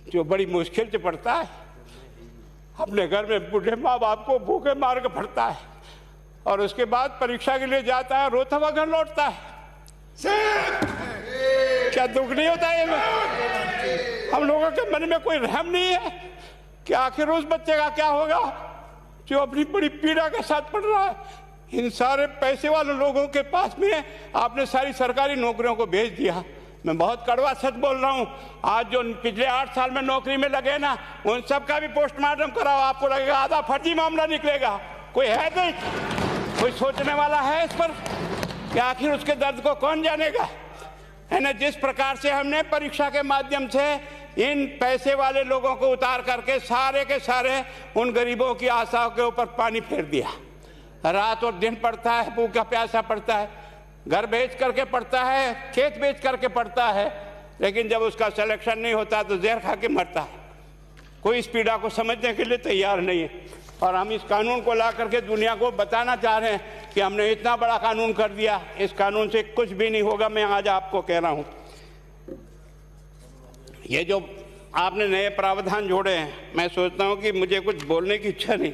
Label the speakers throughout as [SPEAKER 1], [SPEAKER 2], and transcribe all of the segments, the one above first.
[SPEAKER 1] जो बड़ी मुश्किल से पढ़ता है, अपने घर में बूढ़े माँ बाप को भूखे मार के पढ़ता है और उसके बाद परीक्षा के लिए जाता है, रोता हुआ घर लौटता है। क्या दुख नहीं होता है? हम लोगों के मन में कोई रहम नहीं है कि आखिर उस बच्चे का क्या होगा जो अपनी बड़ी पीड़ा के साथ पढ़ रहा है। इन सारे पैसे वाले लोगों के पास में आपने सारी सरकारी नौकरियों को भेज दिया। मैं बहुत कड़वा सच बोल रहा हूँ। आज जो पिछले 8 साल में नौकरी में लगे ना, उन सब का भी पोस्टमार्टम कराओ, आपको लगेगा आधा फर्जी मामला निकलेगा। कोई है नहीं, कोई सोचने वाला है इस पर कि आखिर उसके दर्द को कौन जानेगा, है ना। जिस प्रकार से हमने परीक्षा के माध्यम से इन पैसे वाले लोगों को उतार करके सारे के सारे उन गरीबों की आशाओं के ऊपर पानी फेर दिया। रात और दिन पढ़ता है, भूखा प्यासा पढ़ता है, घर बेच करके पढ़ता है, खेत बेच करके पढ़ता है, लेकिन जब उसका सिलेक्शन नहीं होता तो जहर खा के मरता है। कोई इस पीड़ा को समझने के लिए तैयार नहीं है। और हम इस कानून को ला करके दुनिया को बताना चाह रहे हैं कि हमने इतना बड़ा कानून कर दिया, इस कानून से कुछ भी नहीं होगा। मैं आज आपको कह रहा हूँ, ये जो आपने नए प्रावधान जोड़े हैं, मैं सोचता हूँ कि मुझे कुछ बोलने की इच्छा नहीं,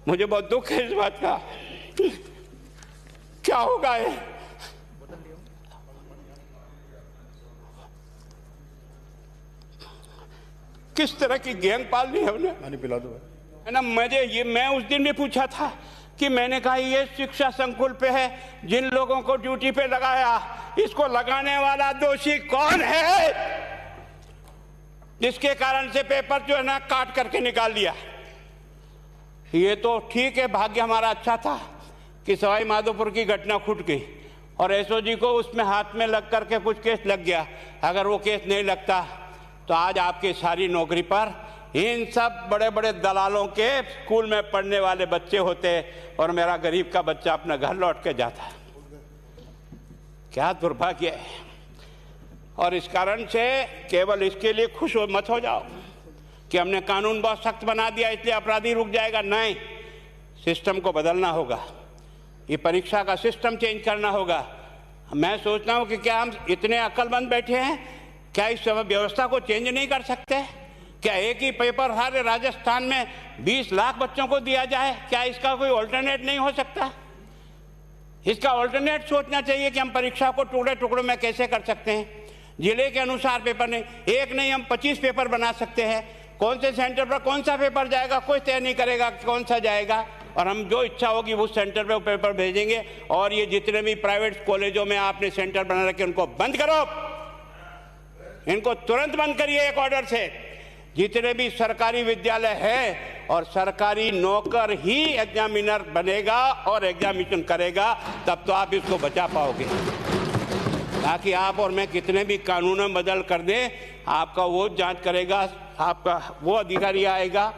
[SPEAKER 1] मुझे बहुत दुख है इस बात का। क्या होगा ये? किस तरह की गैंग पालनी है उन्हें?
[SPEAKER 2] पानी पिला दो,
[SPEAKER 1] है ना। मैं उस दिन भी पूछा था कि मैंने कहा ये शिक्षा संकुल पे है, जिन लोगों को ड्यूटी पे लगाया, इसको लगाने वाला दोषी कौन है, जिसके कारण से पेपर जो है ना काट करके निकाल दिया। ये तो ठीक है, भाग्य हमारा अच्छा था कि सवाई माधोपुर की घटना खुट गई और एसओजी को उसमें हाथ में लग करके कुछ केस लग गया। अगर वो केस नहीं लगता तो आज आपकी सारी नौकरी पर इन सब बड़े बड़े दलालों के स्कूल में पढ़ने वाले बच्चे होते और मेरा गरीब का बच्चा अपना घर लौट के जाता। क्या दुर्भाग्य है। और इस कारण से केवल इसके लिए खुश मत हो जाओ कि हमने कानून बहुत सख्त बना दिया इसलिए अपराधी रुक जाएगा। नहीं, सिस्टम को बदलना होगा, ये परीक्षा का सिस्टम चेंज करना होगा। मैं सोचता हूँ कि क्या हम इतने अक्लमंद बैठे हैं, क्या इस व्यवस्था को चेंज नहीं कर सकते? क्या एक ही पेपर हर राजस्थान में 20 लाख बच्चों को दिया जाए? क्या इसका कोई ऑल्टरनेट नहीं हो सकता? इसका ऑल्टरनेट सोचना चाहिए कि हम परीक्षा को टुकड़े टुकड़ों में कैसे कर सकते हैं। जिले के अनुसार पेपर नहीं, एक नहीं हम 25 पेपर बना सकते हैं। कौन से सेंटर पर कौन सा पेपर जाएगा कोई तय नहीं करेगा कौन सा जाएगा, और हम जो इच्छा होगी उस सेंटर पे वो पेपर भेजेंगे। और ये जितने भी प्राइवेट कॉलेजों में आपने सेंटर बना रखे उनको बंद करो, इनको तुरंत बंद करिए एक ऑर्डर से। जितने भी सरकारी विद्यालय है और सरकारी नौकर ही एग्जामिनर बनेगा और एग्जामिनेशन करेगा, तब तो आप इसको बचा पाओगे। ताकि आप और मैं कितने भी कानून बदल कर दें, आपका वो जांच करेगा, आपका वो अधिकारी आएगा।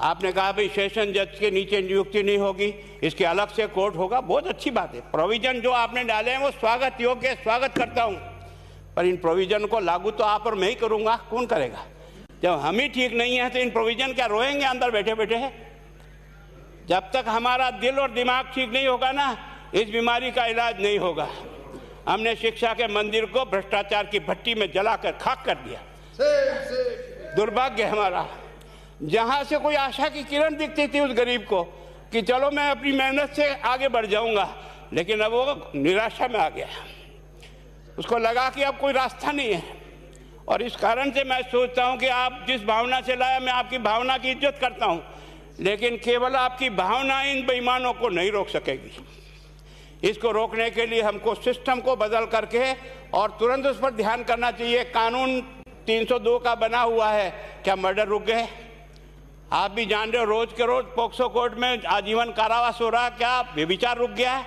[SPEAKER 1] आपने कहा भाई सेशन जज के नीचे नियुक्ति नहीं होगी, इसके अलग से कोर्ट होगा, बहुत अच्छी बात है। प्रोविजन जो आपने डाले हैं वो स्वागत योग्य, स्वागत करता हूँ, पर इन प्रोविजन को लागू तो आप और मैं ही करूँगा, कौन करेगा? जब हम ही ठीक नहीं है तो इन प्रोविजन क्या रोएंगे अंदर बैठे बैठे? जब तक हमारा दिल और दिमाग ठीक नहीं होगा ना, इस बीमारी का इलाज नहीं होगा। हमने शिक्षा के मंदिर को भ्रष्टाचार की भट्टी में जलाकर खाक कर दिया। दुर्भाग्य हमारा, जहां से कोई आशा की किरण दिखती थी उस गरीब को कि चलो मैं अपनी मेहनत से आगे बढ़ जाऊंगा, लेकिन अब वो निराशा में आ गया। उसको लगा कि अब कोई रास्ता नहीं है। और इस कारण से मैं सोचता हूं कि आप जिस भावना से लाया, मैं आपकी भावना की इज्जत करता हूं, लेकिन केवल आपकी भावना इन बेईमानों को नहीं रोक सकेगी। इसको रोकने के लिए हमको सिस्टम को बदल करके और तुरंत उस पर ध्यान करना चाहिए। कानून 302 का बना हुआ है, क्या मर्डर रुक गए? आप भी जान रहे हो, रोज के रोज पोक्सो कोर्ट में आजीवन कारावास हो रहा, क्या व्यभिचार रुक गया है?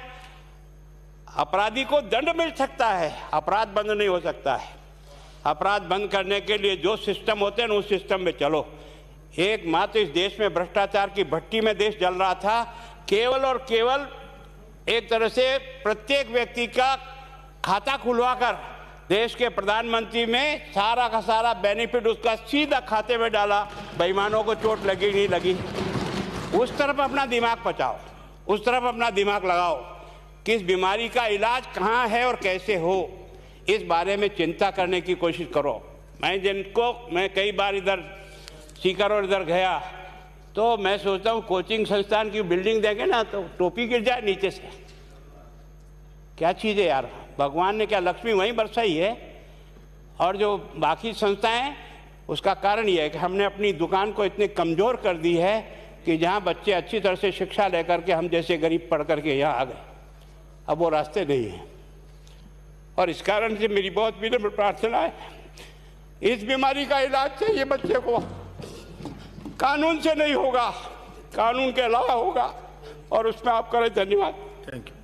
[SPEAKER 1] अपराधी को दंड मिल सकता है, अपराध बंद नहीं हो सकता है। अपराध बंद करने के लिए जो सिस्टम होते हैं उस सिस्टम में चलो। एकमात्र इस देश में भ्रष्टाचार की भट्टी में देश जल रहा था, केवल और केवल एक तरह से प्रत्येक व्यक्ति का खाता खुलवाकर देश के प्रधानमंत्री में सारा का सारा बेनिफिट उसका सीधा खाते में डाला। बेईमानों को चोट लगी नहीं लगी। उस तरफ अपना दिमाग बचाओ, उस तरफ अपना दिमाग लगाओ कि इस बीमारी का इलाज कहाँ है और कैसे हो, इस बारे में चिंता करने की कोशिश करो। मैं कई बार इधर सीकर और इधर गया तो मैं सोचता हूँ कोचिंग संस्थान की बिल्डिंग देंगे ना तो टोपी गिर जाए नीचे से। क्या चीज़ है यार, भगवान ने क्या लक्ष्मी वहीं बरसाई है। और जो बाकी संस्थाएं, उसका कारण यह है कि हमने अपनी दुकान को इतनी कमज़ोर कर दी है कि जहाँ बच्चे अच्छी तरह से शिक्षा लेकर के हम जैसे गरीब पढ़ करके यहाँ आ गए, अब वो रास्ते नहीं हैं। और इस कारण से मेरी बहुत विनम्र प्रार्थना है, इस बीमारी का इलाज चाहिए बच्चे को, कानून से नहीं होगा, कानून के अलावा होगा, और उसमें आप करें। धन्यवाद।
[SPEAKER 2] Thank you.